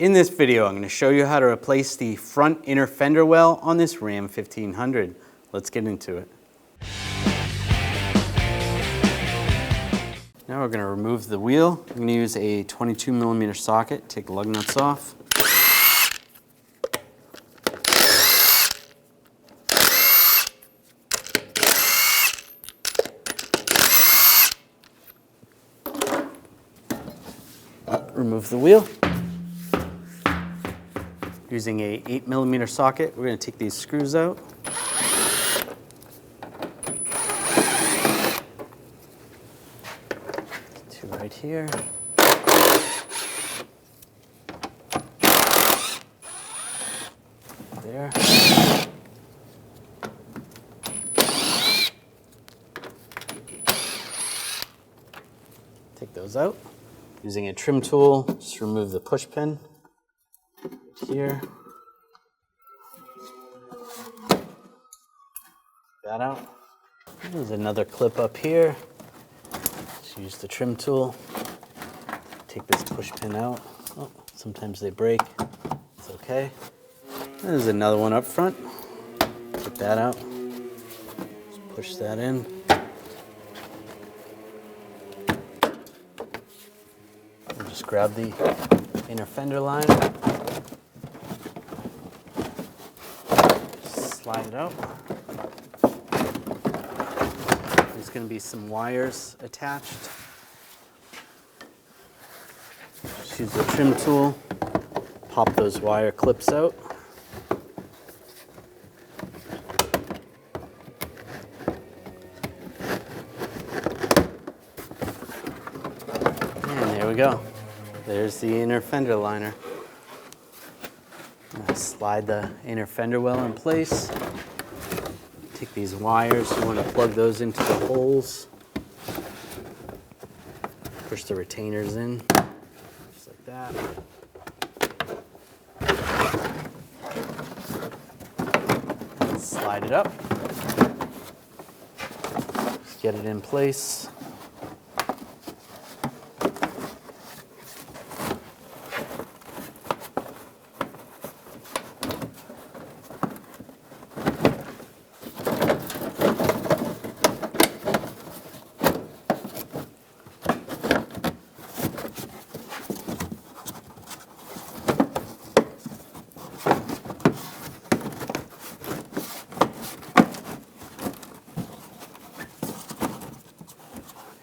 In this video, I'm going to show you how to replace the front inner fender well on this Ram 1500. Let's get into it. Now we're going to remove the wheel. I'm going to use a 22mm socket, take the lug nuts off. Remove the wheel. Using a 8mm socket, we're going to take these screws out. Two right here. There. Take those out. Using a trim tool, just remove the push pin. Here. That out. There's another clip up here. Just use the trim tool. Take this push pin out. Oh, sometimes they break. It's okay. There's another one up front. Take that out. Just push that in. And just grab the inner fender line. Slide it out. There's going to be some wires attached. Just use the trim tool, pop those wire clips out. And there we go. There's the inner fender liner. Slide the inner fender well in place. Take these wires, you want to plug those into the holes. Push the retainers in, just like that. And slide it up. Just get it in place.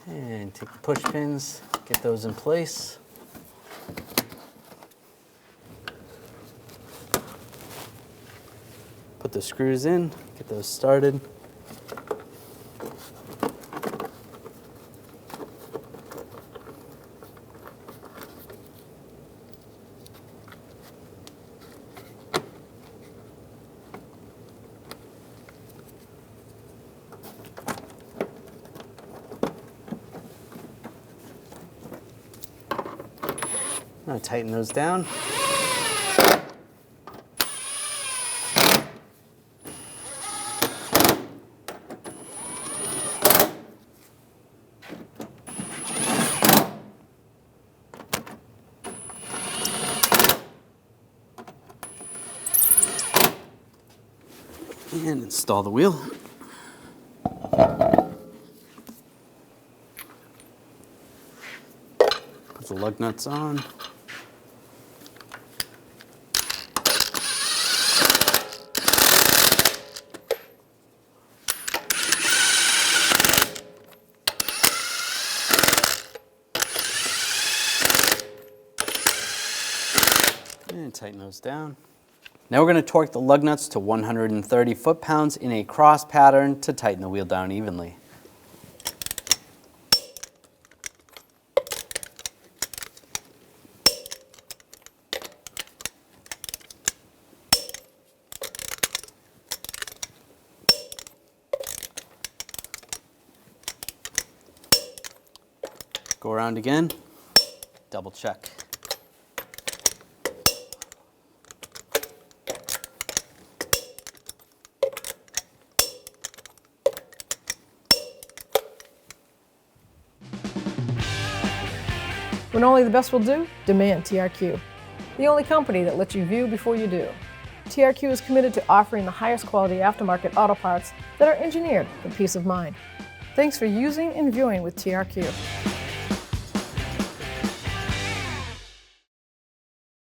And take the push pins, get those in place. Put the screws in, get those started. I'm going to tighten those down. And install the wheel. Put the lug nuts on. And tighten those down. Now we're going to torque the lug nuts to 130 foot-pounds in a cross pattern to tighten the wheel down evenly. Go around again, double check. When only the best will do, demand TRQ. the only company that lets you view before you do. TRQ is committed to offering the highest quality aftermarket auto parts that are engineered for peace of mind. Thanks for using and viewing with TRQ.